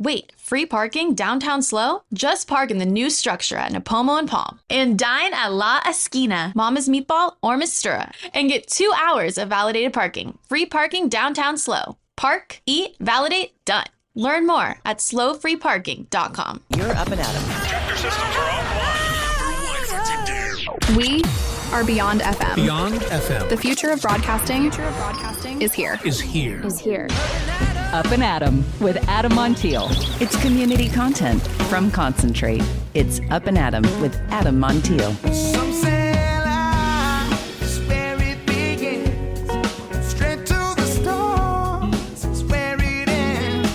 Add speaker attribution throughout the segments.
Speaker 1: Wait, free parking downtown SLO? Just park in the new structure at Napomo and Palm. And dine at La Esquina, Mama's Meatball or Mistura. And get 2 hours of validated parking. Free parking downtown SLO. Park, eat, validate, done. Learn more at slowfreeparking.com.
Speaker 2: You're up and at 'em.
Speaker 3: Tractor systems are offline.
Speaker 4: We are Beyond FM.
Speaker 5: Beyond FM.
Speaker 4: The future of broadcasting is here.
Speaker 5: Is here.
Speaker 2: Up and at 'em with Adam Montiel. It's community content from Concentrate. It's Up and at 'em with Adam Montiel.
Speaker 6: Some say life is where it begins. Straight to the stars is where it ends.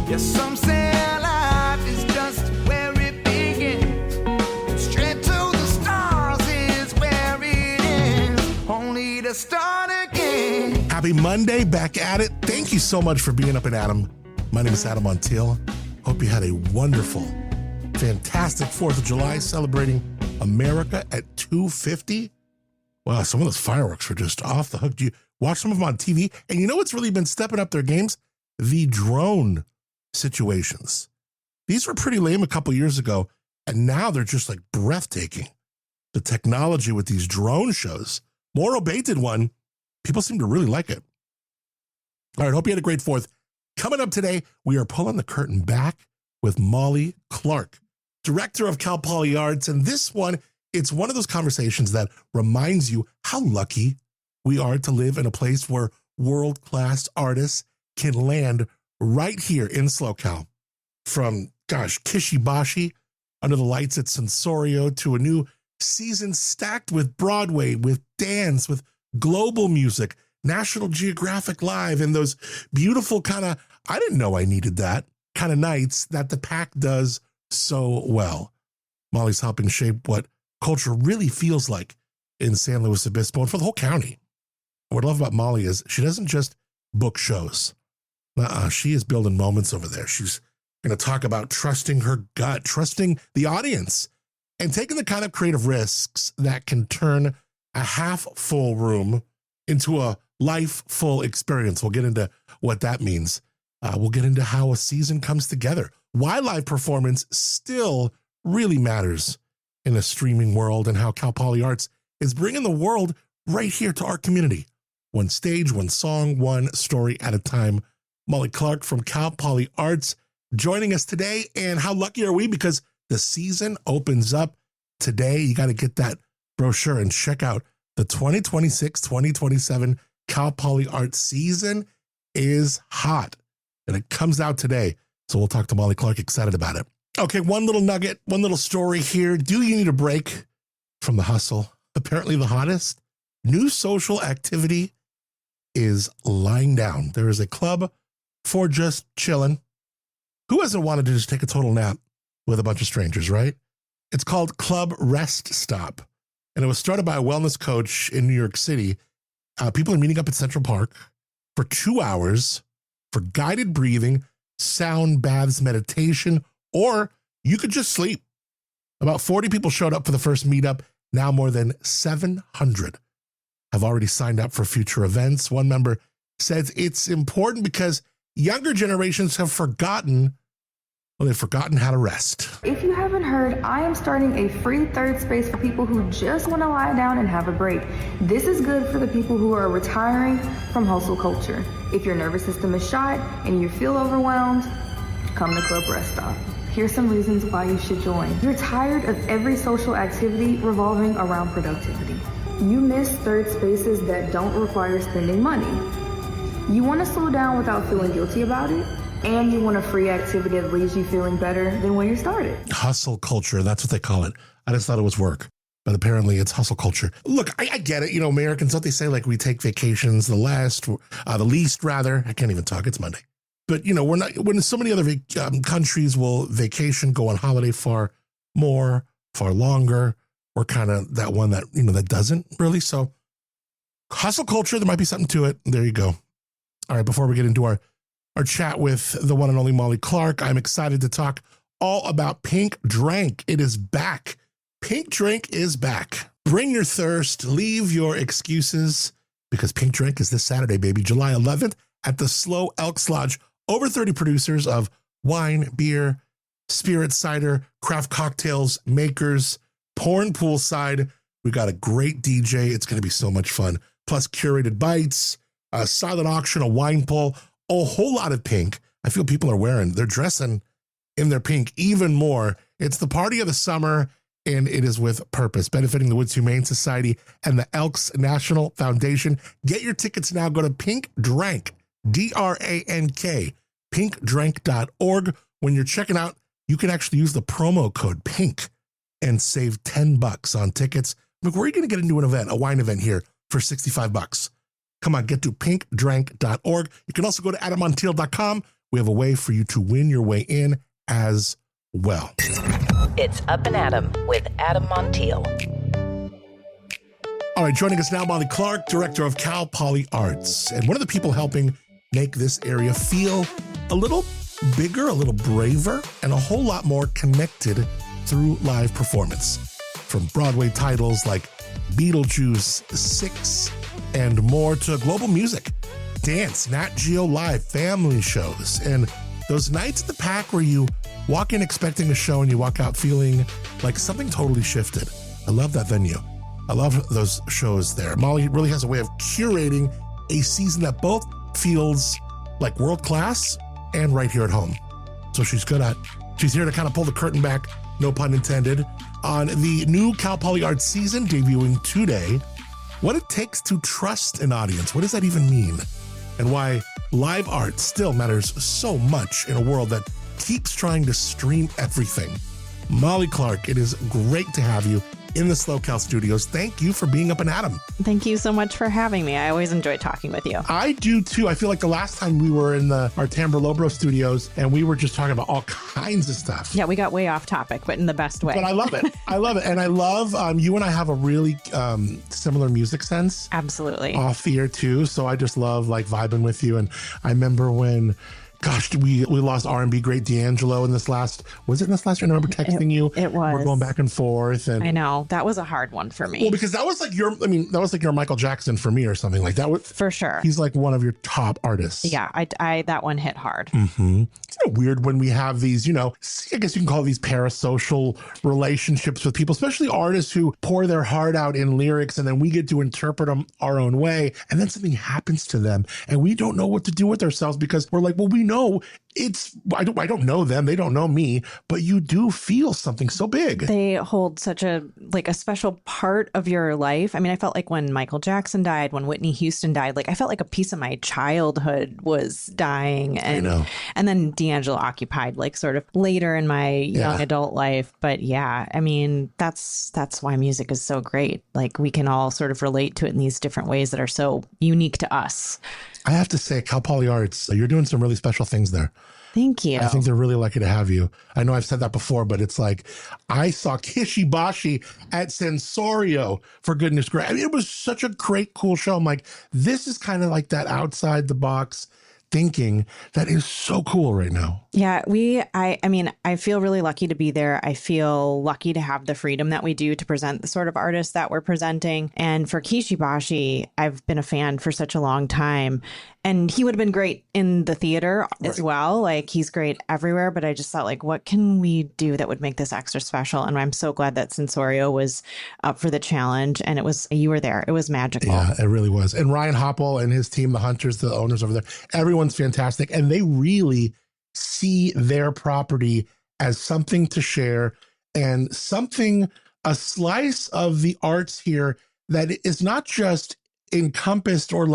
Speaker 6: Yes, some say life is just where it begins. Straight to the stars is where it ends. Only to start again.
Speaker 5: Happy Monday, back at it. Thank you so much for being up and at 'em. My name is Adam Montiel. Hope you had a wonderful, fantastic 4th of July celebrating America at 2:50. Wow, some of those fireworks were just off the hook. Do you watch some of them on TV? And you know what's really been stepping up their games? The drone situations. These were pretty lame a couple years ago, and now they're just like breathtaking. The technology with these drone shows. Morro Bay did one. People seem to really like it. All right, hope you had a great 4th. Coming up today, we are pulling the curtain back with Molly Clark, director of Cal Poly Arts. And this one, it's one of those conversations that reminds you how lucky we are to live in a place where world-class artists can land right here in SLO-Cal. From, Kishi Bashi, Under the Lights at Sensorio, to a new season stacked with Broadway, with dance, with global music, National Geographic Live, and those beautiful I didn't know I needed that kind of nights that the pack does so well. Molly's helping shape what culture really feels like in San Luis Obispo and for the whole county. What I love about Molly is she doesn't just book shows. She is building moments over there. She's going to talk about trusting her gut, trusting the audience, and taking the kind of creative risks that can turn a half-full room into a life-full experience. We'll get into what that means. We'll get into how a season comes together, why live performance still really matters in a streaming world, and how Cal Poly Arts is bringing the world right here to our community. One stage, one song, one story at a time. Molly Clark from Cal Poly Arts joining us today. And how lucky are we? Because the season opens up today. You got to get that brochure and check out the 2026-2027 Cal Poly Arts season is hot. And it comes out today. So we'll talk to Molly Clark, excited about it. Okay, one little nugget, one little story here. Do you need a break from the hustle? Apparently the hottest new social activity is lying down. There is a club for just chilling. Who hasn't wanted to just take a total nap with a bunch of strangers, right? It's called Club Rest Stop. And it was started by a wellness coach in New York City. People are meeting up at Central Park for 2 hours for guided breathing, sound baths, meditation, or you could just sleep. About 40 people showed up for the first meetup. Now more than 700 have already signed up for future events. One member says it's important because younger generations have forgotten they've forgotten how to rest.
Speaker 7: If you haven't heard, I am starting a free third space for people who just want to lie down and have a break. This is good for the people who are retiring from hustle culture. If your nervous system is shot and you feel overwhelmed, come to Club Rest Stop. Here's some reasons why you should join. You're tired of every social activity revolving around productivity. You miss third spaces that don't require spending money. You want to slow down without feeling guilty about it. And you want a free activity that leaves you feeling better than when you started.
Speaker 5: Hustle culture, that's what they call it. I just thought it was work, but apparently it's hustle culture. Look, I get it. You know, Americans, don't they say like we take vacations the least rather? I can't even talk. It's Monday. But, you know, we're not, when so many other countries will vacation, go on holiday far more, far longer. We're kind of that one that, you know, that doesn't really. So hustle culture, there might be something to it. There you go. All right, before we get into our chat with the one and only Molly Clark, I'm excited to talk all about Pink Drink. It is back. Pink Drink is back. Bring your thirst, leave your excuses, because Pink Drink is this Saturday, baby, July 11th at the SLO Elks Lodge. Over 30 producers of wine, beer, spirit cider, craft cocktails, makers, porn poolside. We got a great DJ. It's going to be so much fun. Plus curated bites, a silent auction, a wine pull, a whole lot of pink. I feel people are they're dressing in their pink even more. It's the party of the summer, and it is with purpose, benefiting the Woods Humane Society and the Elks National Foundation. Get your tickets now. Go to Pink Drank, DRANK, pinkdrank.org. When you're checking out, you can actually use the promo code PINK and save $10 on tickets. Look, where are you going to get into an event, a wine event here for $65? Come on, get to pinkdrank.org. You can also go to adammontiel.com. We have a way for you to win your way in as well.
Speaker 2: It's Up and Adam with Adam Montiel.
Speaker 5: All right, joining us now, Molly Clark, director of Cal Poly Arts, and one of the people helping make this area feel a little bigger, a little braver, and a whole lot more connected through live performance. From Broadway titles like Beetlejuice, Six, and more, to global music, dance, Nat Geo Live, family shows, and those nights at the Pack where you walk in expecting a show and you walk out feeling like something totally shifted. I love that venue. I love those shows there. Molly really has a way of curating a season that both feels like world class and right here at home. So she's here to kind of pull the curtain back, no pun intended, on the new Cal Poly Arts season debuting today. What it takes to trust an audience. What does that even mean? And why live art still matters so much in a world that keeps trying to stream everything. Molly Clark, it is great to have you in the SLO Cal studios. Thank you for being Up and Adam.
Speaker 3: Thank you so much for having me. I always enjoy talking with you.
Speaker 5: I do too. I feel like the last time we were in our Tamberlobro studios and we were just talking about all kinds of stuff.
Speaker 3: Yeah, we got way off topic, but in the best way.
Speaker 5: But I love it. I love it. And I love, you and I have a really similar music sense.
Speaker 3: Absolutely.
Speaker 5: Off the air too. So I just love like vibing with you. And I remember when, gosh, we lost R&B great D'Angelo in this last year? I remember texting you.
Speaker 3: It was.
Speaker 5: We're going back and forth. And
Speaker 3: I know. That was a hard one for me.
Speaker 5: Well, because that was like your Michael Jackson for me or something like that.
Speaker 3: For sure.
Speaker 5: He's like one of your top artists.
Speaker 3: Yeah, I that one hit hard.
Speaker 5: Mm-hmm. It's kind of weird when we have these, I guess you can call these parasocial relationships with people, especially artists who pour their heart out in lyrics and then we get to interpret them our own way. And then something happens to them and we don't know what to do with ourselves because we're like, well, we know I don't know them, they don't know me, but you do feel something so big.
Speaker 3: They hold such a special part of your life. I mean, I felt like when Michael Jackson died, when Whitney Houston died, I felt like a piece of my childhood was dying. And
Speaker 5: I know.
Speaker 3: And then D'Angelo occupied sort of later in my young adult life. But yeah, I mean, that's why music is so great. We can all sort of relate to it in these different ways that are so unique to us.
Speaker 5: I have to say, Cal Poly Arts, you're doing some really special things there.
Speaker 3: Thank you.
Speaker 5: I think they're really lucky to have you. I know I've said that before, but it's like I saw Kishi Bashi at Sensorio, for goodness gracious. I mean, it was such a great, cool show. I'm like, this is kind of like that outside the box thinking that is so cool right now.
Speaker 3: Yeah, I feel really lucky to be there. I feel lucky to have the freedom that we do to present the sort of artists that we're presenting. And for Kishi Bashi, I've been a fan for such a long time. And he would have been great in the theater as well. He's great everywhere. But I just thought, what can we do that would make this extra special? And I'm so glad that Sensorio was up for the challenge. And you were there. It was magical.
Speaker 5: Yeah, it really was. And Ryan Hoppel and his team, the Hunters, the owners over there, everyone's fantastic. And they really see their property as something to share and a slice of the arts here that is not just encompassed or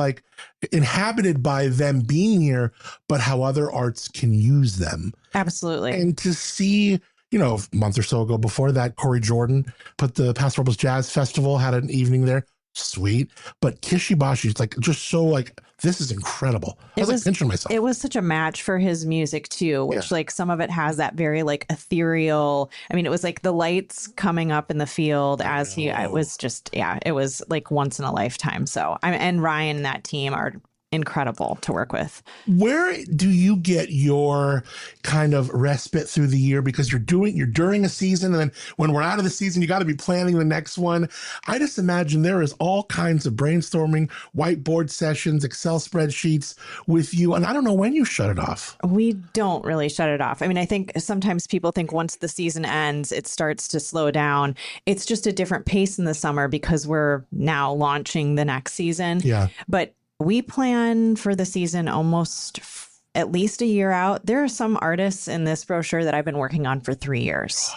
Speaker 5: inhabited by them being here, but how other arts can use them.
Speaker 3: Absolutely.
Speaker 5: And to see, a month or so ago before that, Corey Jordan put the Paso Robles Jazz Festival, had an evening there. Sweet. But Kishi Bashi, it's just so this is incredible. I was pinching myself.
Speaker 3: It was such a match for his music too, which some of it has that very ethereal. I mean, it was the lights coming up in the field it was just, it was once in a lifetime. So and Ryan and that team are incredible to work with.
Speaker 5: Where do you get your kind of respite through the year? Because you're during a season, and then when we're out of the season, you got to be planning the next one. I just imagine there is all kinds of brainstorming, whiteboard sessions, Excel spreadsheets with you. And I don't know when you shut it off.
Speaker 3: We don't really shut it off. I mean, I think sometimes people think once the season ends, it starts to slow down. It's just a different pace in the summer because we're now launching the next season.
Speaker 5: Yeah.
Speaker 3: But we plan for the season almost at least a year out. There are some artists in this brochure that I've been working on for 3 years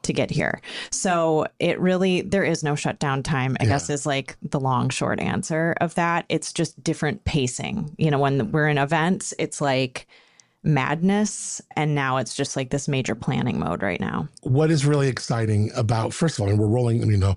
Speaker 3: to get here. So there is no shutdown time, I guess, is like the long, short answer of that. It's just different pacing. You know, when we're in events, it's like madness, and now it's just like this major planning mode right now.
Speaker 5: What is really exciting about, first of all, we're rolling, I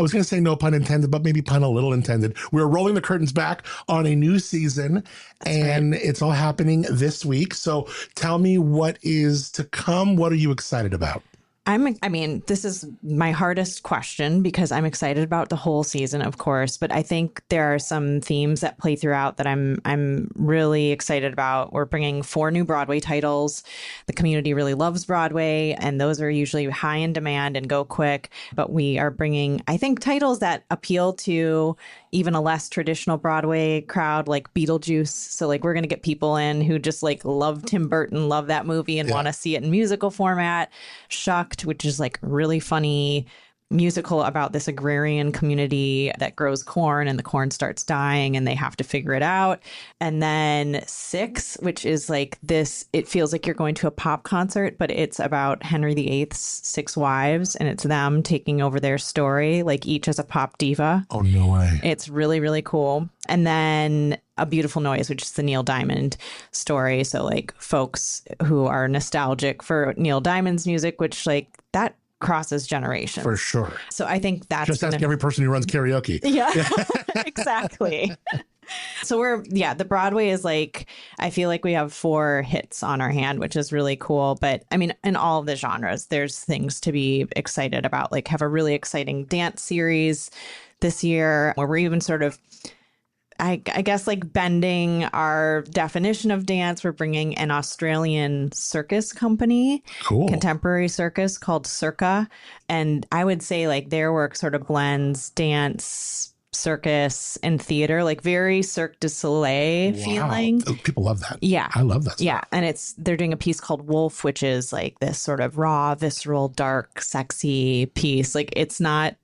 Speaker 5: was going to say no pun intended, but maybe pun a little intended. We're rolling the curtains back on a new season. That's and right. It's all happening this week. So tell me what is to come. What are you excited about?
Speaker 3: This is my hardest question because I'm excited about the whole season, of course, but I think there are some themes that play throughout that I'm really excited about. We're bringing 4 new Broadway titles. The community really loves Broadway, and those are usually high in demand and go quick. But we are bringing, I think, titles that appeal to even a less traditional Broadway crowd, like Beetlejuice. So like we're going to get people in who just like love Tim Burton, love that movie, and want to see it in musical format. Shucked, which is like really funny musical about this agrarian community that grows corn, and the corn starts dying and they have to figure it out. And then 6, which is like this, it feels like you're going to a pop concert, but it's about Henry VIII's 6 wives, and it's them taking over their story, like each as a pop diva.
Speaker 5: Oh, no way.
Speaker 3: It's really, really cool. And then A Beautiful Noise, which is the Neil Diamond story. So like folks who are nostalgic for Neil Diamond's music, which like that crosses generations.
Speaker 5: For sure.
Speaker 3: So I think that's
Speaker 5: just ask every person who runs karaoke.
Speaker 3: Yeah, exactly. So the Broadway is like, I feel like we have 4 hits on our hand, which is really cool. But I mean, in all of the genres, there's things to be excited about, like have a really exciting dance series this year where we're even sort of, I guess, like bending our definition of dance. We're bringing an Australian circus company, contemporary circus called Circa. And I would say like their work sort of blends dance, circus, and theater, like very Cirque du Soleil feeling.
Speaker 5: People love that.
Speaker 3: Yeah.
Speaker 5: I love that stuff.
Speaker 3: Yeah. And they're doing a piece called Wolf, which is like this sort of raw, visceral, dark, sexy piece. Like it's not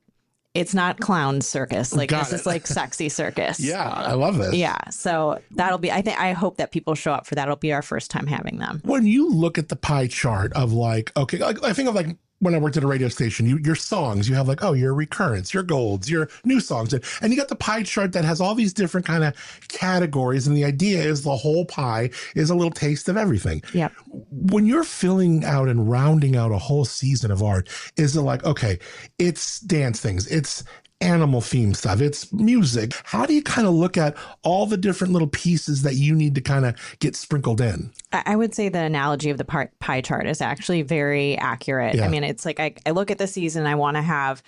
Speaker 3: clown circus. Like this is like sexy circus.
Speaker 5: Yeah, I love this.
Speaker 3: Yeah. So that'll be, I hope that people show up for that. It'll be our first time having them.
Speaker 5: When you look at the pie chart of like, okay, like, I think of like when I worked at a radio station, your songs, you have like, your recurrents, your golds, your new songs. And you got the pie chart that has all these different kind of categories. And the idea is the whole pie is a little taste of everything.
Speaker 3: Yep.
Speaker 5: When you're filling out and rounding out a whole season of art, is it like, okay, it's dance things, it's animal theme stuff, it's music. How do you kind of look at all the different little pieces that you need to kind of get sprinkled in?
Speaker 3: I would say the analogy of the pie chart is actually very accurate. Yeah. I mean, it's like I look at the season, I want to have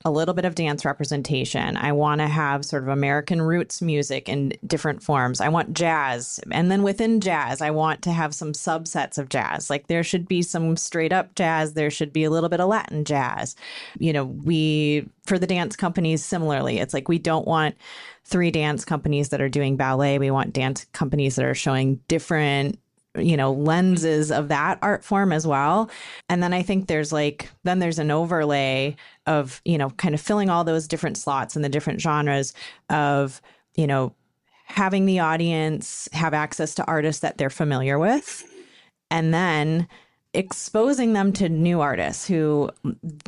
Speaker 3: a little bit of dance representation. I want to have sort of American roots music in different forms. I want jazz. And then within jazz, I want to have some subsets of jazz. Like there should be some straight up jazz. There should be a little bit of Latin jazz. You know, for the dance companies, similarly, it's like we don't want 3 dance companies that are doing ballet. We want dance companies that are showing different lenses of that art form as well. And then I think there's an overlay of, kind of filling all those different slots and the different genres of, having the audience have access to artists that they're familiar with, and then exposing them to new artists who,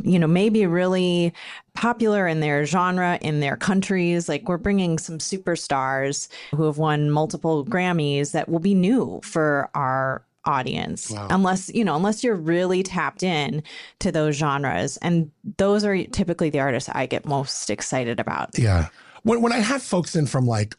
Speaker 3: may be really popular in their genre, in their countries. Like we're bringing some superstars who have won multiple Grammys that will be new for our audience. Wow. Unless you're really tapped in to those genres. And those are typically the artists I get most excited about.
Speaker 5: Yeah. When I have folks in from like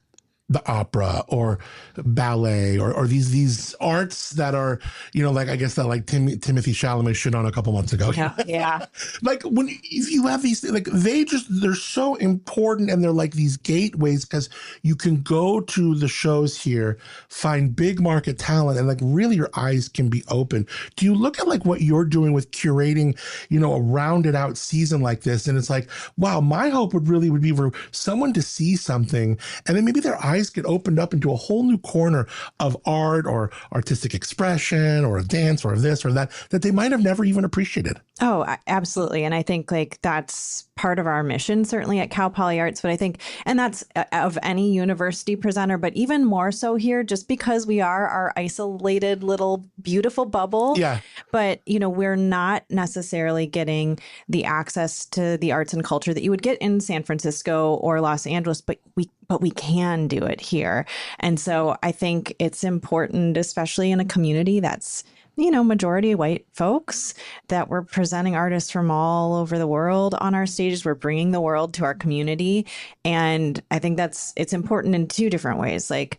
Speaker 5: the opera or ballet or these arts that are, like I guess that like Timothy Chalamet shit on a couple months ago.
Speaker 3: Yeah.
Speaker 5: Like if you have these, like they're so important, and they're like these gateways because you can go to the shows here, find big market talent, and like really your eyes can be open. Do you look at like what you're doing with curating, a rounded out season like this, and it's like, wow, my hope would be for someone to see something, and then maybe their eyes get opened up into a whole new corner of art or artistic expression or a dance or this or that they might have never even appreciated.
Speaker 3: Oh, absolutely. And I think like that's part of our mission, certainly at Cal Poly Arts. But I think, and that's of any university presenter, but even more so here, just because we are our isolated little beautiful bubble.
Speaker 5: Yeah.
Speaker 3: But, we're not necessarily getting the access to the arts and culture that you would get in San Francisco or Los Angeles, but we can do it here. And so I think it's important, especially in a community that's, majority white folks, that we're presenting artists from all over the world on our stages. We're bringing the world to our community. And I think it's important in two different ways. Like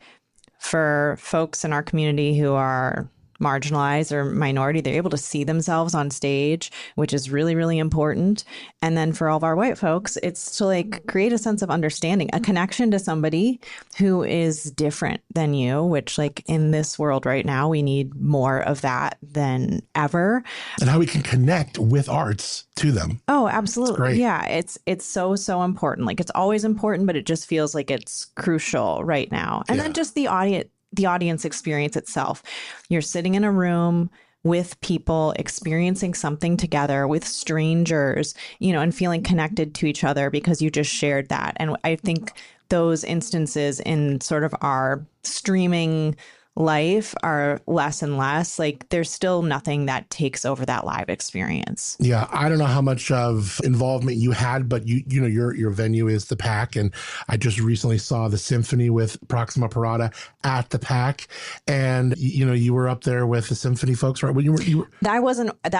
Speaker 3: for folks in our community who are marginalized or minority, they're able to see themselves on stage, which is really, really important. And then for all of our white folks, it's to like create a sense of understanding, a connection to somebody who is different than you, which like in this world right now, we need more of that than ever.
Speaker 5: And how we can connect with arts to them.
Speaker 3: Oh, absolutely.
Speaker 5: It's great.
Speaker 3: Yeah, it's so important. Like it's always important, but it just feels like it's crucial right now. And then just the audience experience itself. You're sitting in a room with people experiencing something together with strangers, and feeling connected to each other because you just shared that. And I think those instances in sort of our streaming life are less and less. Like there's still nothing that takes over that live experience.
Speaker 5: Yeah, I don't know how much of involvement you had, but your venue is the PAC, and I just recently saw the symphony with Proxima Parada at the PAC, and you were up there with the symphony folks, right? When you were that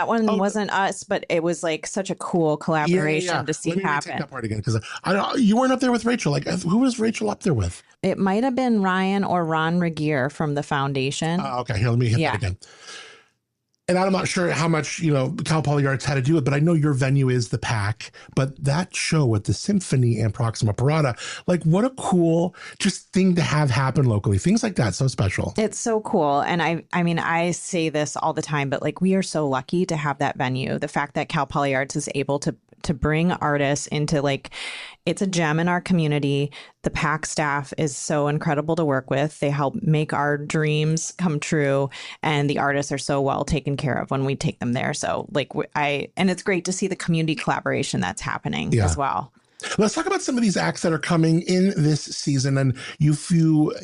Speaker 5: one wasn't us, but it was like such a cool collaboration to see happen. Take that part again, because you weren't up there with Rachel. Like who was Rachel up there with?
Speaker 3: It might have been Ryan or Ron Regier from the foundation.
Speaker 5: Okay, here, let me hit that again. And I'm not sure how much, Cal Poly Arts had to do it, but I know your venue is the PAC. But that show with the symphony and Proxima Parada, like what a cool just thing to have happen locally. Things like that, so special. It's
Speaker 3: so cool. And I mean, I say this all the time, but like we are so lucky to have that venue. The fact that Cal Poly Arts is able to bring artists into like, it's a gem in our community. The PAC staff is so incredible to work with. They help make our dreams come true. And the artists are so well taken care of when we take them there. So like and it's great to see the community collaboration that's happening as well.
Speaker 5: Let's talk about some of these acts that are coming in this season. And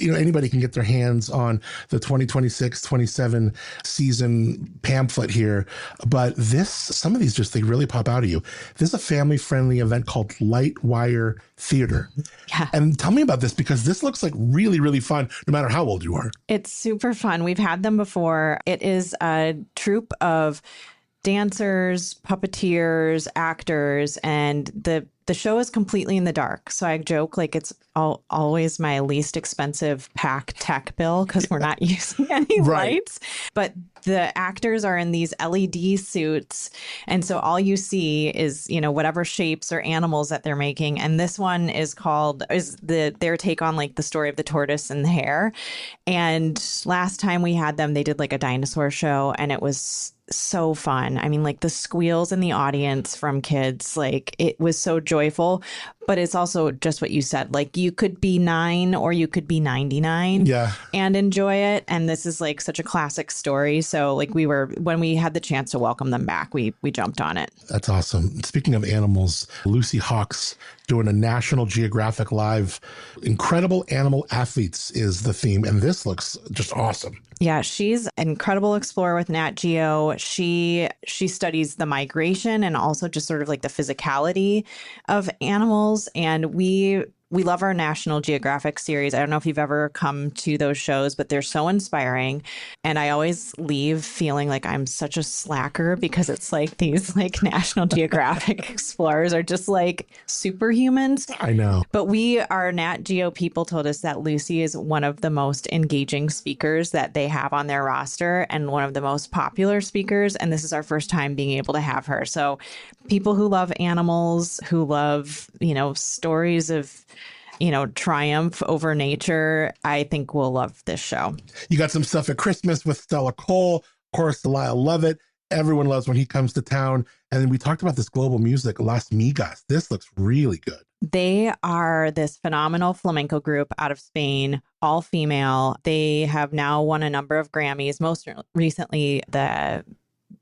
Speaker 5: anybody can get their hands on the 2026-27 season pamphlet here. But some of these they really pop out of you. This is a family-friendly event called Lightwire Theater.
Speaker 3: Yeah.
Speaker 5: And tell me about this, because this looks like really, really fun, no matter how old you are.
Speaker 3: It's super fun. We've had them before. It is a troupe of dancers, puppeteers, actors, and the show is completely in the dark. So I joke like it's always my least expensive PAC tech bill because we're not using any lights. But the actors are in these LED suits. And so all you see is, whatever shapes or animals that they're making. And this one is their take on like the story of the tortoise and the hare. And last time we had them, they did like a dinosaur show, and it was so fun. I mean, like the squeals in the audience from kids, like it was so joyful. But it's also just what you said, like you could be 9 or you could be 99 and enjoy it. And this is like such a classic story. So like when we had the chance to welcome them back, we jumped on it.
Speaker 5: That's awesome. Speaking of animals, Lucy Hawkes doing a National Geographic Live. Incredible Animal Athletes is the theme. And this looks just awesome.
Speaker 3: Yeah, she's an incredible explorer with Nat Geo. She studies the migration and also just sort of like the physicality of animals. And we we love our National Geographic series. I don't know if you've ever come to those shows, but they're so inspiring. And I always leave feeling like I'm such a slacker because it's like these like National Geographic explorers are just like superhumans.
Speaker 5: I know.
Speaker 3: But our Nat Geo people told us that Lucy is one of the most engaging speakers that they have on their roster and one of the most popular speakers. And this is our first time being able to have her. So people who love animals, who love, stories of, triumph over nature, I think will love this show.
Speaker 5: You got some stuff at Christmas with Stella Cole. Of course, Delisle Lovett. Everyone loves when he comes to town. And then we talked about this global music, Las Migas. This looks really good.
Speaker 3: They are this phenomenal flamenco group out of Spain, all female. They have now won a number of Grammys, most recently the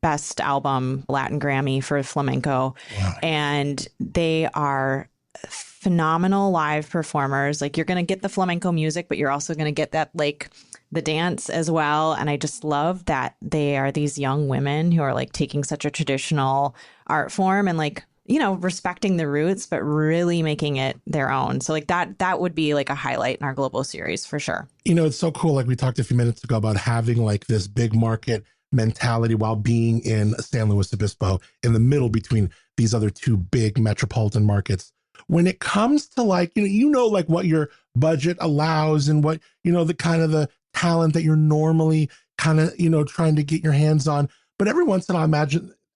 Speaker 3: Best Album Latin Grammy for flamenco.
Speaker 5: Wow.
Speaker 3: And they are phenomenal live performers. Like, you're going to get the flamenco music, but you're also going to get that, like, the dance as well. And I just love that they are these young women who are like taking such a traditional art form and like, respecting the roots, but really making it their own. So like that would be like a highlight in our global series for sure.
Speaker 5: It's so cool. Like we talked a few minutes ago about having like this big market mentality while being in San Luis Obispo in the middle between these other two big metropolitan markets. When it comes to like, like what your budget allows and what, the kind of the talent that you're normally kind of, trying to get your hands on. But every once in a while,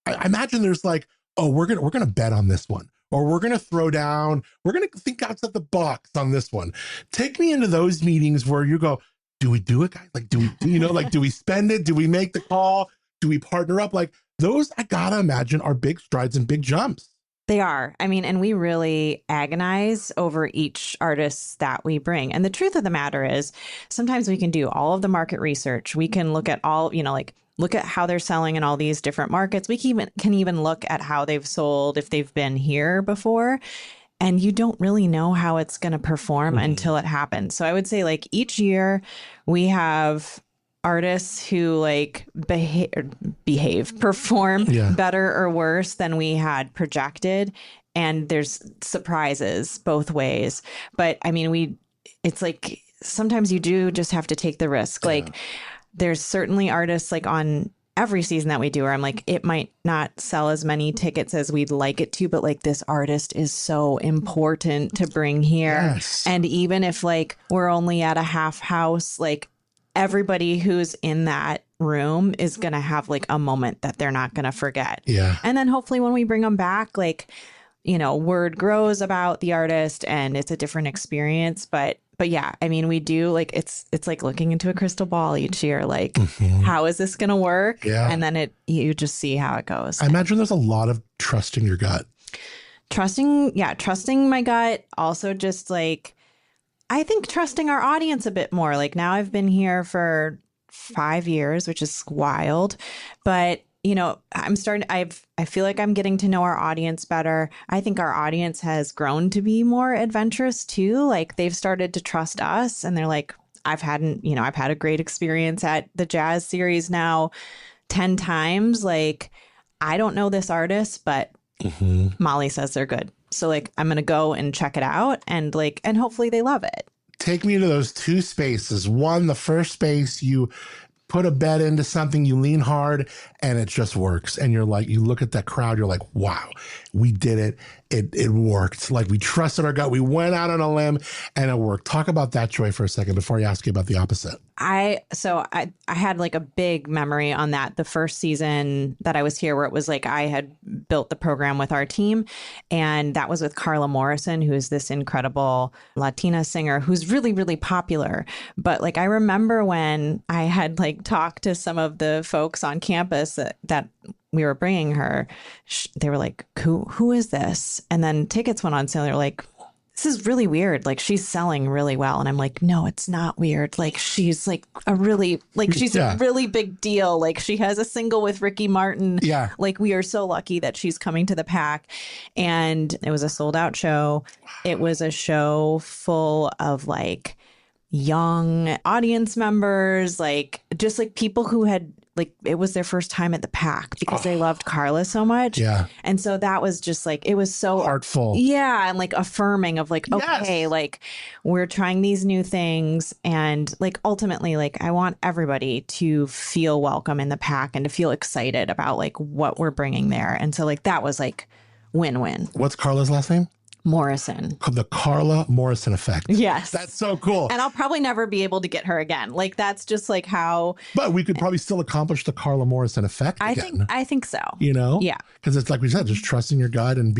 Speaker 5: I imagine there's like, oh, we're gonna bet on this one, or we're gonna throw down, we're gonna think outside the box on this one. Take me into those meetings where you go, do we do it, guys? Like, do we, like, do we spend it? Do we make the call? Do we partner up? Like those, I gotta imagine, are big strides and big jumps.
Speaker 3: They are. I mean, and we really agonize over each artist that we bring. And the truth of the matter is, sometimes we can do all of the market research. We can look at all, look at how they're selling in all these different markets. We can even look at how they've sold if they've been here before. And you don't really know how it's going to perform until it happens. So I would say like each year we have artists who like perform better or worse than we had projected. And there's surprises both ways. But I mean, it's like sometimes you do just have to take the risk. Like there's certainly artists like on every season that we do where I'm like, it might not sell as many tickets as we'd like it to, but like this artist is so important to bring here.
Speaker 5: Yes.
Speaker 3: And even if like we're only at a half house, like everybody who's in that room is going to have like a moment that they're not going to forget.
Speaker 5: Yeah.
Speaker 3: And then hopefully when we bring them back, like, word grows about the artist and it's a different experience. But yeah, I mean, we do like, it's like looking into a crystal ball each year. Like, how is this going to work?
Speaker 5: Yeah.
Speaker 3: And then you just see how it goes.
Speaker 5: I imagine there's a lot of trusting your gut.
Speaker 3: Trusting my gut. Also just like, I think trusting our audience a bit more. Like now I've been here for 5 years, which is wild. But, I feel like I'm getting to know our audience better. I think our audience has grown to be more adventurous too. Like they've started to trust us and they're like, I've had a great experience at the jazz series now 10 times. Like, I don't know this artist, but Molly says they're good. So like, I'm going to go and check it out and hopefully they love it.
Speaker 5: Take me to those two spaces. One, the first space, you put a bet into something, you lean hard and it just works. And you're like, you look at that crowd, you're like, wow, we did it. It worked. Like we trusted our gut. We went out on a limb and it worked. Talk about that, Joy, for a second before I ask you about the opposite.
Speaker 3: I had like a big memory on that. The first season that I was here where it was like I had built the program with our team. And that was with Carla Morrison, who is this incredible Latina singer who's really, really popular. But like I remember when I had like talked to some of the folks on campus that we were bringing her, they were like, who is this? And then tickets went on sale. They were like, this is really weird. Like she's selling really well. And I'm like, no, it's not weird. Like she's like a really big deal. Like she has a single with Ricky Martin.
Speaker 5: Yeah.
Speaker 3: Like we are so lucky that she's coming to the Pack. And it was a sold out show. It was a show full of like young audience members, like just like people who had like it was their first time at the Pack because they loved Carla so much.
Speaker 5: Yeah.
Speaker 3: And so that was just like it was so
Speaker 5: Heartful.
Speaker 3: Yeah, and like affirming of like, okay, like we're trying these new things, and like ultimately like I want everybody to feel welcome in the Pack and to feel excited about like what we're bringing there. And so like that was like win-win.
Speaker 5: What's Carla's last name?
Speaker 3: Morrison.
Speaker 5: The Carla Morrison effect.
Speaker 3: Yes.
Speaker 5: That's so cool.
Speaker 3: And I'll probably never be able to get her again. Like that's just like how.
Speaker 5: But we could probably still accomplish the Carla Morrison effect again.
Speaker 3: I think so.
Speaker 5: You know?
Speaker 3: Yeah.
Speaker 5: Because it's like we said, just trusting your gut and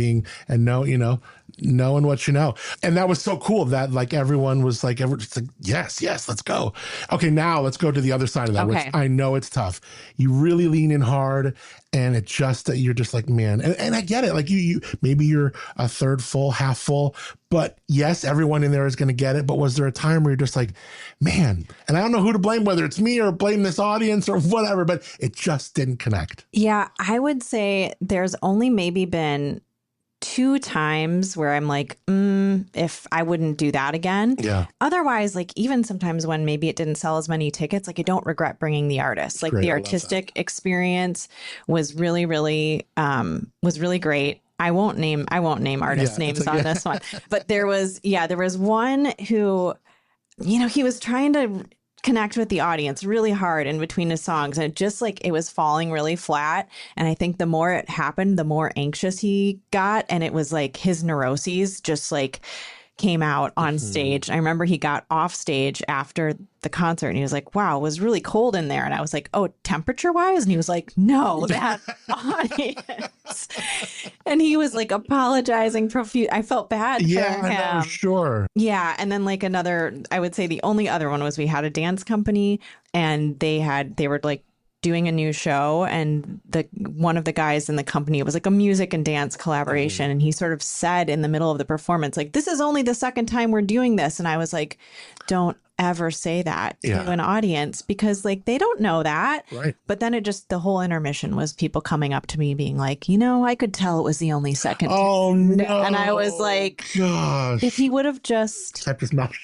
Speaker 5: knowing what you know. And that was so cool that like everyone was like, yes, let's go. Okay, now let's go to the other side of that, which I know it's tough. You really lean in hard and it just, you're just like, man, and I get it. Like you maybe you're a third full, half full, but yes, everyone in there is going to get it. But was there a time where you're just like, man, and I don't know who to blame, whether it's me or blame this audience or whatever, but it just didn't connect.
Speaker 3: Yeah, I would say there's only maybe been 2 times where I'm like, if I wouldn't do that again.
Speaker 5: Yeah.
Speaker 3: Otherwise, like even sometimes when maybe it didn't sell as many tickets, like I don't regret bringing the artist. Like
Speaker 5: great.
Speaker 3: the artistic experience was really, really great. I won't name artist names on this one, but there was one who, he was trying to connect with the audience really hard in between his songs, and it just like it was falling really flat. And I think the more it happened, the more anxious he got, and it was like his neuroses just like came out on stage. I remember he got off stage after the concert and he was like, wow, it was really cold in there. And I was like, oh, temperature wise? And he was like, no, that audience. And he was like apologizing profusely. I felt bad for him.
Speaker 5: No, sure.
Speaker 3: Yeah. And then like I would say the only other one was we had a dance company and they were like doing a new show, and one of the guys in the company, it was like a music and dance collaboration. And he sort of said in the middle of the performance, like, this is only the second time we're doing this. And I was like, don't ever say that to an audience, because like they don't know that.
Speaker 5: Right.
Speaker 3: But then the whole intermission was people coming up to me being like, I could tell it was the only second.
Speaker 5: Oh no.
Speaker 3: And I was like,
Speaker 5: gosh,
Speaker 3: if he would have just
Speaker 5: kept his mouth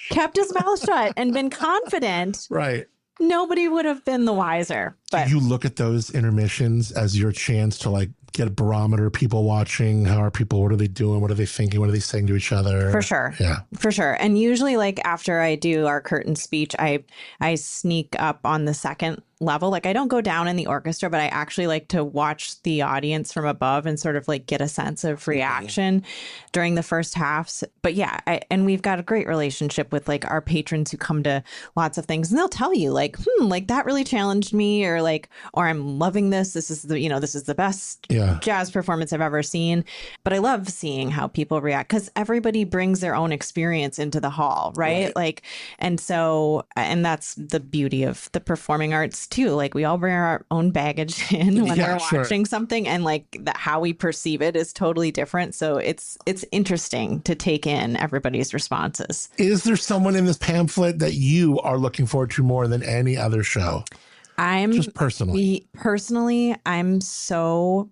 Speaker 3: shut and been confident.
Speaker 5: Right.
Speaker 3: Nobody would have been the wiser. But
Speaker 5: do you look at those intermissions as your chance to like get a barometer, people watching? How are people? What are they doing? What are they thinking? What are they saying to each other?
Speaker 3: For sure.
Speaker 5: Yeah.
Speaker 3: For sure. And usually like after I do our curtain speech, I sneak up on the second level. Like I don't go down in the orchestra, but I actually like to watch the audience from above and sort of like get a sense of reaction during the first halves. But yeah, and we've got a great relationship with like our patrons who come to lots of things, and they'll tell you like, like that really challenged me, or I'm loving this. This is the best jazz performance I've ever seen. But I love seeing how people react, because everybody brings their own experience into the hall, right? Like, and that's the beauty of the performing arts too. Like we all bring our own baggage in when we're watching something, and like how we perceive it is totally different. So it's interesting to take in everybody's responses.
Speaker 5: Is there someone in this pamphlet that you are looking forward to more than any other show?
Speaker 3: Personally, I'm so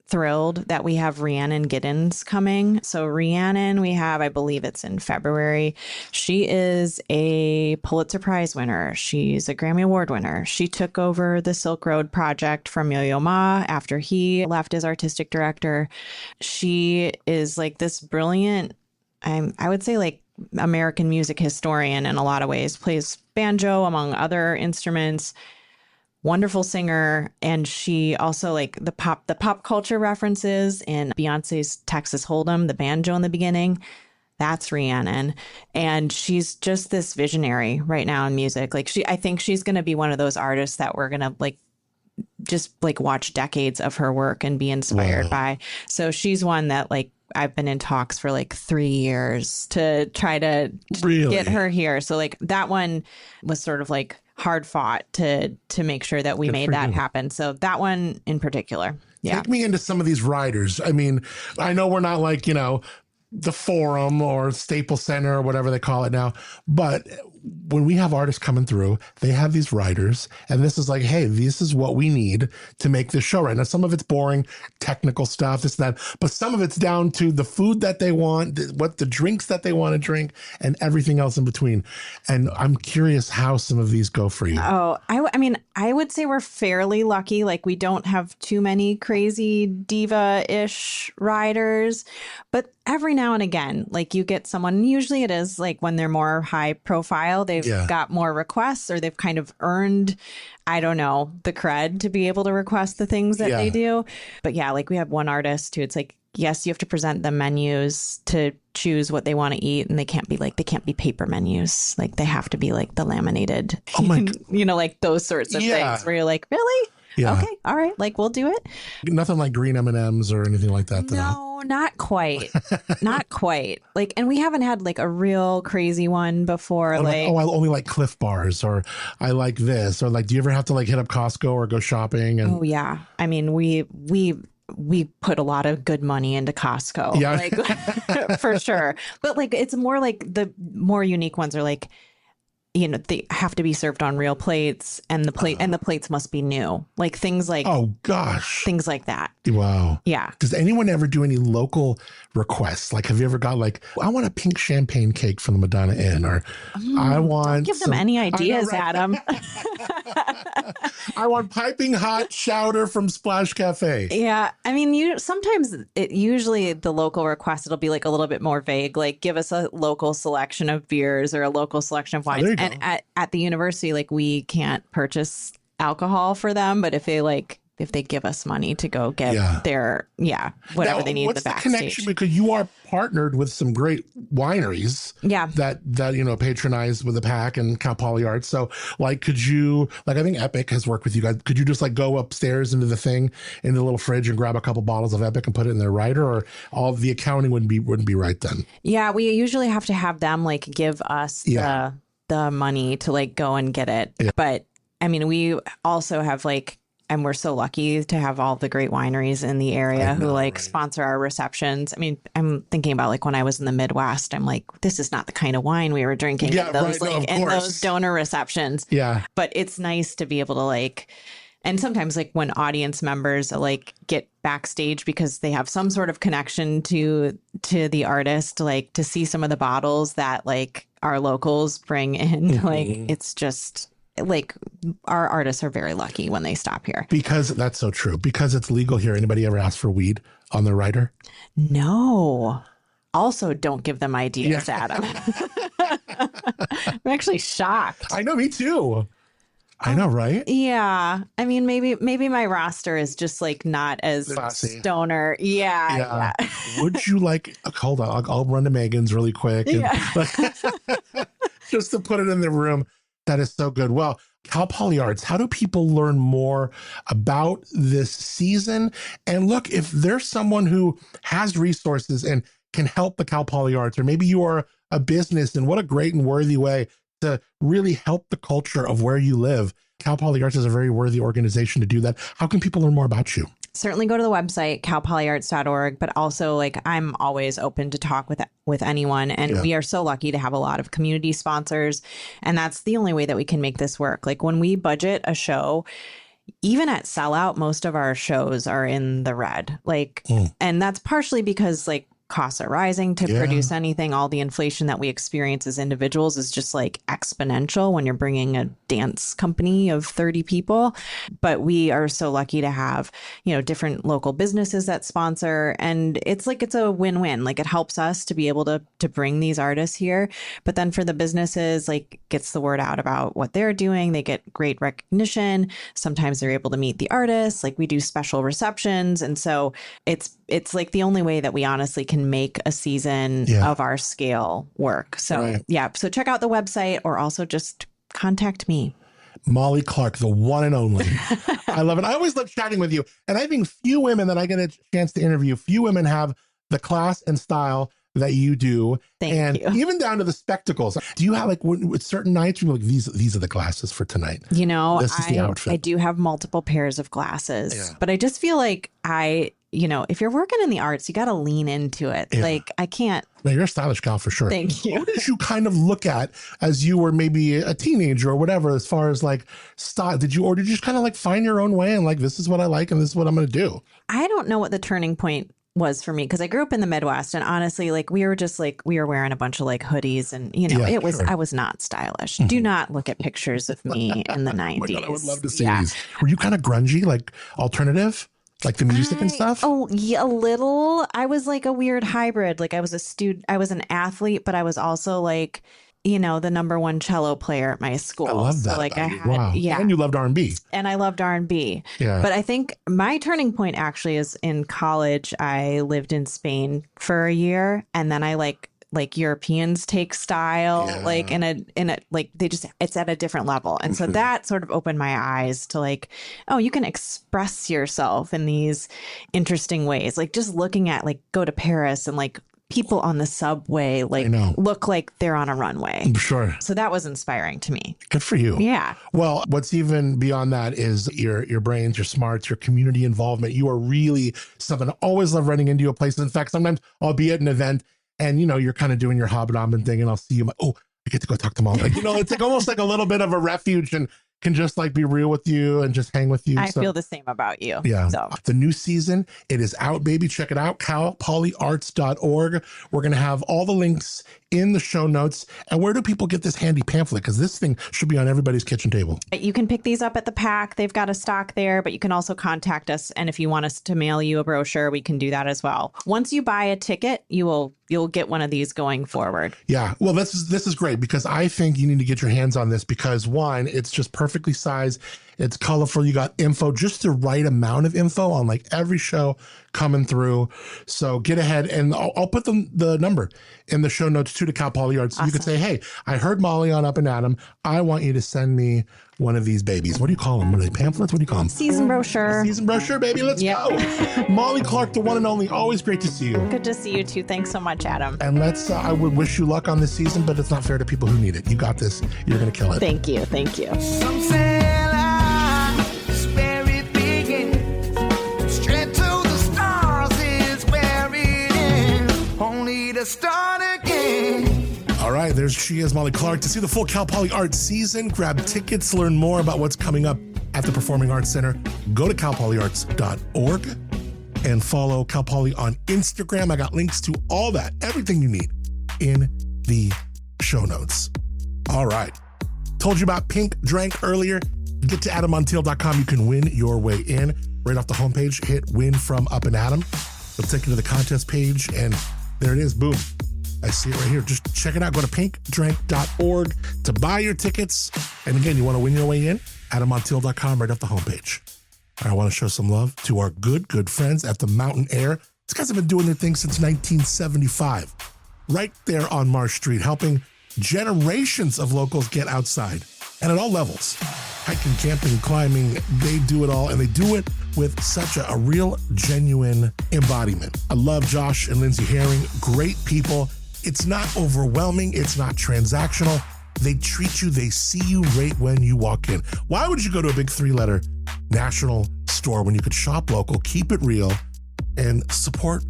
Speaker 3: thrilled that we have Rhiannon Giddens coming. So Rhiannon, we have, I believe it's in February. She is a Pulitzer Prize winner. She's a Grammy Award winner. She took over the Silk Road project from Yo-Yo Ma after he left as artistic director. She is like this brilliant, I would say like American music historian in a lot of ways, plays banjo among other instruments. Wonderful singer. And she also like the pop culture references in Beyonce's Texas Hold'em, the banjo in the beginning. That's Rhiannon. And she's just this visionary right now in music. Like I think she's going to be one of those artists that we're going to like just like watch decades of her work and be inspired by. So she's one that like I've been in talks for like 3 years to try to get her here. So like that one was sort of like hard fought to make sure that we made that happen. So that one in particular. Yeah.
Speaker 5: Take me into some of these writers. I mean, I know we're not like, the Forum or Staples Center or whatever they call it now, but when we have artists coming through, they have these writers, and this is like, hey, this is what we need to make this show right now. Some of it's boring, technical stuff, this and that, but some of it's down to the food that they want, what the drinks that they want to drink, and everything else in between. And I'm curious how some of these go for you.
Speaker 3: Oh, I mean, I would say we're fairly lucky. Like, we don't have too many crazy diva-ish riders, but every now and again, like, you get someone, usually it is like when they're more high profile, they've got more requests, or they've kind of earned, I don't know, the cred to be able to request the things that they do. But yeah, like, we have one artist who it's like, yes, you have to present the menus to choose what they want to eat, and they can't be paper menus. Like, they have to be like the laminated, like those sorts of things where you're like, really? Yeah. Okay. All right. Like, we'll do it.
Speaker 5: Nothing like green M&Ms or anything like that.
Speaker 3: No, not quite. Not quite. Like, and we haven't had like a real crazy one before. Like,
Speaker 5: I only like Cliff Bars, or I like this, or like, do you ever have to like hit up Costco or go shopping? And
Speaker 3: oh yeah. I mean, we put a lot of good money into Costco, like for sure. But like, it's more like the more unique ones are like, they have to be served on real plates, and the plates must be new. Like, things like,
Speaker 5: oh gosh,
Speaker 3: things like that.
Speaker 5: Wow.
Speaker 3: Yeah.
Speaker 5: Does anyone ever do any local requests? Like, have you ever got like, I want a pink champagne cake from the Madonna Inn, or I want.
Speaker 3: Don't give them any ideas, Adam.
Speaker 5: I want piping hot chowder from Splash Cafe.
Speaker 3: Yeah. I mean, usually the local request, it'll be like a little bit more vague, like, give us a local selection of beers or a local selection of wines. And at the university, like, we can't purchase alcohol for them, but if they give us money to go get their, whatever they need in the backstage. What's the connection?
Speaker 5: Because you are partnered with some great wineries that patronize with the pack and Cal Poly Arts. So, like, could you, like, I think Epic has worked with you guys. Could you just like go upstairs into the little fridge and grab a couple bottles of Epic and put it in their rider, or all the accounting wouldn't be right then?
Speaker 3: Yeah, we usually have to have them like give us the money to like go and get it. Yeah. But I mean, we also have like, and we're so lucky to have all the great wineries in the area who like sponsor our receptions. I mean, I'm thinking about like when I was in the Midwest, I'm like, this is not the kind of wine we were drinking in those donor receptions.
Speaker 5: Yeah.
Speaker 3: But it's nice to be able to like, and sometimes like when audience members like get backstage because they have some sort of connection to the artist, like to see some of the bottles that like our locals bring in, like it's just like our artists are very lucky when they stop here.
Speaker 5: Because that's so true. Because it's legal here. Anybody ever ask for weed on their rider?
Speaker 3: No. Also, don't give them ideas, Adam. I'm actually shocked.
Speaker 5: I know, me too. I know, right?
Speaker 3: Yeah. I mean, maybe my roster is just like not as stoner. Yeah.
Speaker 5: Would you like, hold on, I'll run to Megan's really quick. And, just to put it in the room. That is so good. Well, Cal Poly Arts, how do people learn more about this season? And look, if there's someone who has resources and can help the Cal Poly Arts, or maybe you are a business, and what a great and worthy way to really help the culture of where you live. Cal Poly Arts is a very worthy organization to do that. How can people learn more about you?
Speaker 3: Certainly go to the website, calpolyarts.org, but also like I'm always open to talk with anyone. And we are so lucky to have a lot of community sponsors. And that's the only way that we can make this work. Like when we budget a show, even at Sellout, most of our shows are in the red. Like, and that's partially because like costs are rising to produce anything. All the inflation that we experience as individuals is just like exponential when you're bringing a dance company of 30 people. But we are so lucky to have, different local businesses that sponsor. And it's a win-win. Like it helps us to be able to bring these artists here. But then for the businesses, like gets the word out about what they're doing. They get great recognition. Sometimes they're able to meet the artists. Like we do special receptions. And so it's like the only way that we honestly can make a season of our scale work. So so check out the website, or also just contact me.
Speaker 5: Molly Clark, the one and only. I love it. I always love chatting with you. And I think few women that I get a chance to interview, few women have the class and style that you do.
Speaker 3: Thank you.
Speaker 5: Even down to the spectacles. Do you have like with certain nights you're like, these are the glasses for tonight? This is the outfit.
Speaker 3: I do have multiple pairs of glasses, but I just feel like if you're working in the arts, you got to lean into it.
Speaker 5: Yeah.
Speaker 3: Like I can't.
Speaker 5: No, you're a stylish gal for sure.
Speaker 3: Thank you.
Speaker 5: What did you kind of look at as you were maybe a teenager or whatever, as far as like style? Did you just kind of like find your own way and like, this is what I like and this is what I'm going to do?
Speaker 3: I don't know what the turning point was for me because I grew up in the Midwest, and honestly, like we were wearing a bunch of like hoodies, and I was not stylish. Do not look at pictures of me in the 90s.
Speaker 5: Oh my God, I would love to see these. Were you kind of grungy, like alternative, like the music and stuff?
Speaker 3: Oh yeah, a little. I was like a weird hybrid. Like I was a student, I was an athlete, but I was also like, the number one cello player at my school.
Speaker 5: I love that.
Speaker 3: So like I had,
Speaker 5: wow.
Speaker 3: Yeah.
Speaker 5: And you loved R&B.
Speaker 3: And I loved R&B.
Speaker 5: Yeah.
Speaker 3: But I think my turning point actually is in college. I lived in Spain for a year, and then I like Europeans take style, like in a like it's at a different level. And so that sort of opened my eyes to like, oh, you can express yourself in these interesting ways. Like just looking at like go to Paris and like people on the subway like look like they're on a runway.
Speaker 5: Sure.
Speaker 3: So that was inspiring to me.
Speaker 5: Good for you.
Speaker 3: Yeah.
Speaker 5: Well, what's even beyond that is your brains, your smarts, your community involvement. You are really something. I always love running into a place. In fact, sometimes I'll be at an event and, you're kind of doing your hobnobbing thing and I'll see you. Oh, I get to go talk to mom. Like, it's like almost like a little bit of a refuge and can just like be real with you and just hang with you.
Speaker 3: I feel the same about you.
Speaker 5: Yeah.
Speaker 3: So.
Speaker 5: The new season, it is out, baby. Check it out. calpolyarts.org. We're going to have all the links in the show notes. And where do people get this handy pamphlet? Because this thing should be on everybody's kitchen table.
Speaker 3: You can pick these up at the pack. They've got a stock there, but you can also contact us. And if you want us to mail you a brochure, we can do that as well. Once you buy a ticket, you'll get one of these going forward.
Speaker 5: Yeah. Well, this is great because I think you need to get your hands on this because one, it's just perfectly sized. It's colorful. You got info, just the right amount of info on like every show coming through. So get ahead and I'll put the number in the show notes too to Cal Poly Arts. Awesome. You could say, hey, I heard Molly on Up and Adam. I want you to send me one of these babies. What do you call them? What are they, pamphlets? What do you call them?
Speaker 3: Season brochure.
Speaker 5: Season brochure, baby. Let's go. Molly Clark, the one and only. Always great to see you.
Speaker 3: Good to see you too. Thanks so much, Adam.
Speaker 5: And I would wish you luck on this season, but it's not fair to people who need it. You got this. You're going to kill it.
Speaker 3: Thank you. Thank you.
Speaker 6: Some say life is where it begins. Straight to the stars is where it ends. Only to start again.
Speaker 5: All right, she is, Molly Clark. To see the full Cal Poly Arts season, grab tickets, learn more about what's coming up at the Performing Arts Center. Go to calpolyarts.org and follow Cal Poly on Instagram. I got links to all that, everything you need in the show notes. All right. Told you about Pink Drank earlier. Get to adammontiel.com. You can win your way in. Right off the homepage, hit Win from Up and Adam. It'll take you to the contest page, and there it is. Boom. I see it right here. Just check it out. Go to pinkdrank.org to buy your tickets. And again, you want to win your way in? adammontiel.com, right off the homepage. I want to show some love to our good friends at the Mountain Air. These guys have been doing their thing since 1975. Right there on Marsh Street, helping generations of locals get outside. And at all levels. Hiking, camping, climbing, they do it all. And they do it with such a real, genuine embodiment. I love Josh and Lindsay Herring. Great people. It's not overwhelming. It's not transactional. They treat you, they see you right when you walk in. Why would you go to a big 3-letter national store when you could shop local, keep it real, and support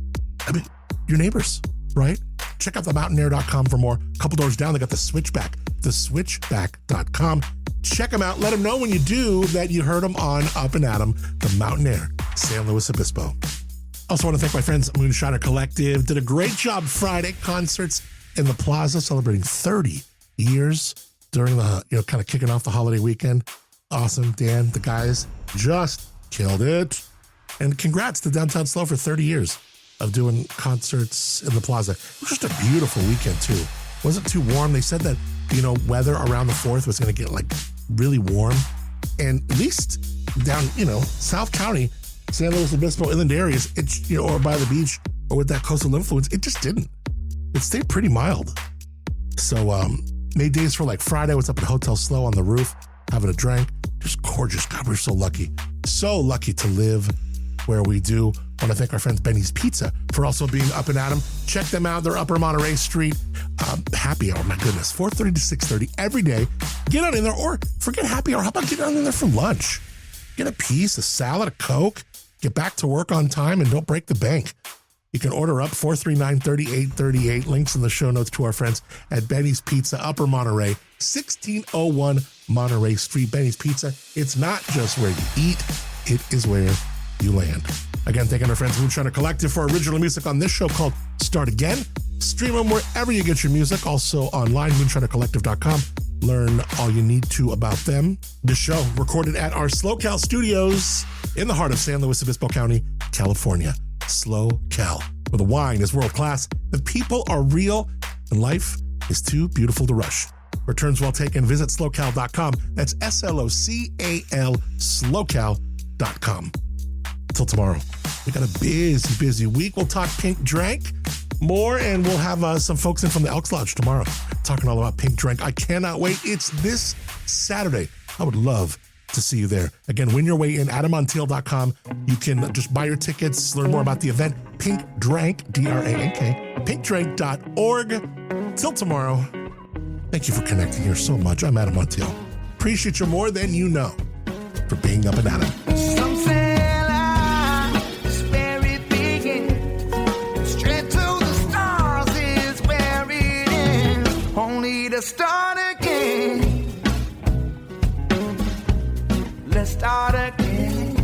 Speaker 5: your neighbors, right? Check out themountaineer.com for more. A couple doors down, they got the Switchback, theswitchback.com. Check them out. Let them know when you do that you heard them on Up and Adam, the Mountain Air, San Luis Obispo. Also want to thank my friends at Moonshiner Collective. Did a great job Friday. Concerts in the Plaza celebrating 30 years during the, kind of kicking off the holiday weekend. Awesome. Dan, the guys just killed it. And congrats to Downtown SLO for 30 years of doing concerts in the Plaza. It was just a beautiful weekend too. Wasn't too warm. They said that, weather around the 4th was going to get like really warm. And at least down, South County, San Luis Obispo, inland areas, it's, or by the beach or with that coastal influence, it just didn't. It stayed pretty mild. So, made days for like Friday. I was up at Hotel SLO on the roof, having a drink. Just gorgeous. God, we're so lucky. So lucky to live where we do. I want to thank our friends Benny's Pizza for also being Up and Adam. Check them out. They're Upper Monterey Street. Happy hour, my goodness. 4:30 to 6:30 every day. Get on in there or forget happy hour. How about get on in there for lunch? Get a piece, a salad, a Coke. Get back to work on time and don't break the bank. You can order up 439-3838. Links in the show notes to our friends at Benny's Pizza, Upper Monterey, 1601 Monterey Street. Benny's Pizza, it's not just where you eat, it is where you land. Again, thanking our friends Moonshiner Collective for original music on this show called Start Again. Stream them wherever you get your music. Also online, moonshinercollective.com. Learn all you need to about them. This show recorded at our SLO studios in the heart of San Luis Obispo County, California. SLO, where the wine is world class, the people are real, and life is too beautiful to rush. Returns well taken. Visit SLOCal.com. That's SLOCAL, SLOCal.com. Until tomorrow, we got a busy week. We'll talk Pink Drank more, and we'll have some folks in from the Elks Lodge tomorrow talking all about Pink Drank. I cannot wait. It's this Saturday. I would love to see you there. Again, win your way in, AdamOnTiel.com. You can just buy your tickets, learn more about the event. Pink Drank, D-R-A-N-K, pinkdrank.org. Till tomorrow, thank you for connecting here so much. I'm Adam Montiel. Appreciate you more than you know for being up and at 'em.
Speaker 6: Some say life's where it begins. Straight to the stars is where it ends. Only to start again. Let's start again.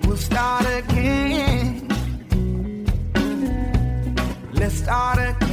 Speaker 6: We'll start again. Let's start again.